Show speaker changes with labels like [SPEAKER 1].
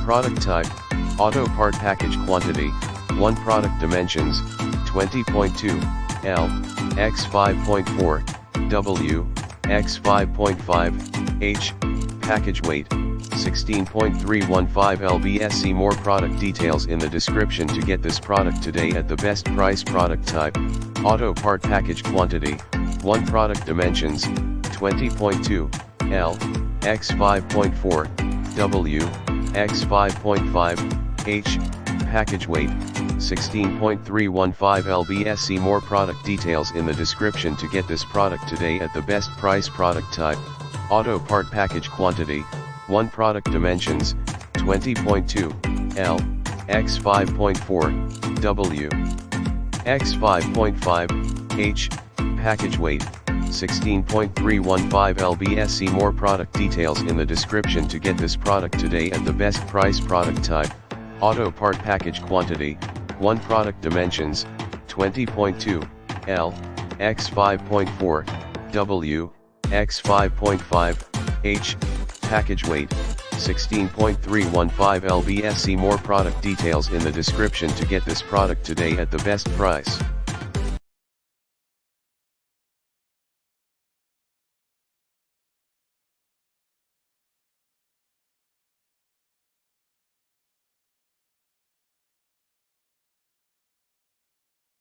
[SPEAKER 1] Product type, auto part package quantity, 1 product dimensions, 20.2 L, x 5.4, W, x 5.5, H, package weight, 16.315 lb. See more product details in the description to get this product today at the best price. Product type, auto part package quantity, 1 product dimensions, 20.2 L, x 5.4, W, x 5.5, H, package weight, 16.315 lb. See more product details in the description to get this product today at the best price. Product type, auto part package quantity, 1 product dimensions, 20.2 L, x 5.4, W, x 5.5, H, package weight, 16.315 lb. See more product details in the description to get this product today at the best price. Product type, auto part package quantity, 1 product dimensions, 20.2 L, x 5.4, W, x 5.5, H, package weight, 16.315 lb. See more product details in the description to get this product today at the best price.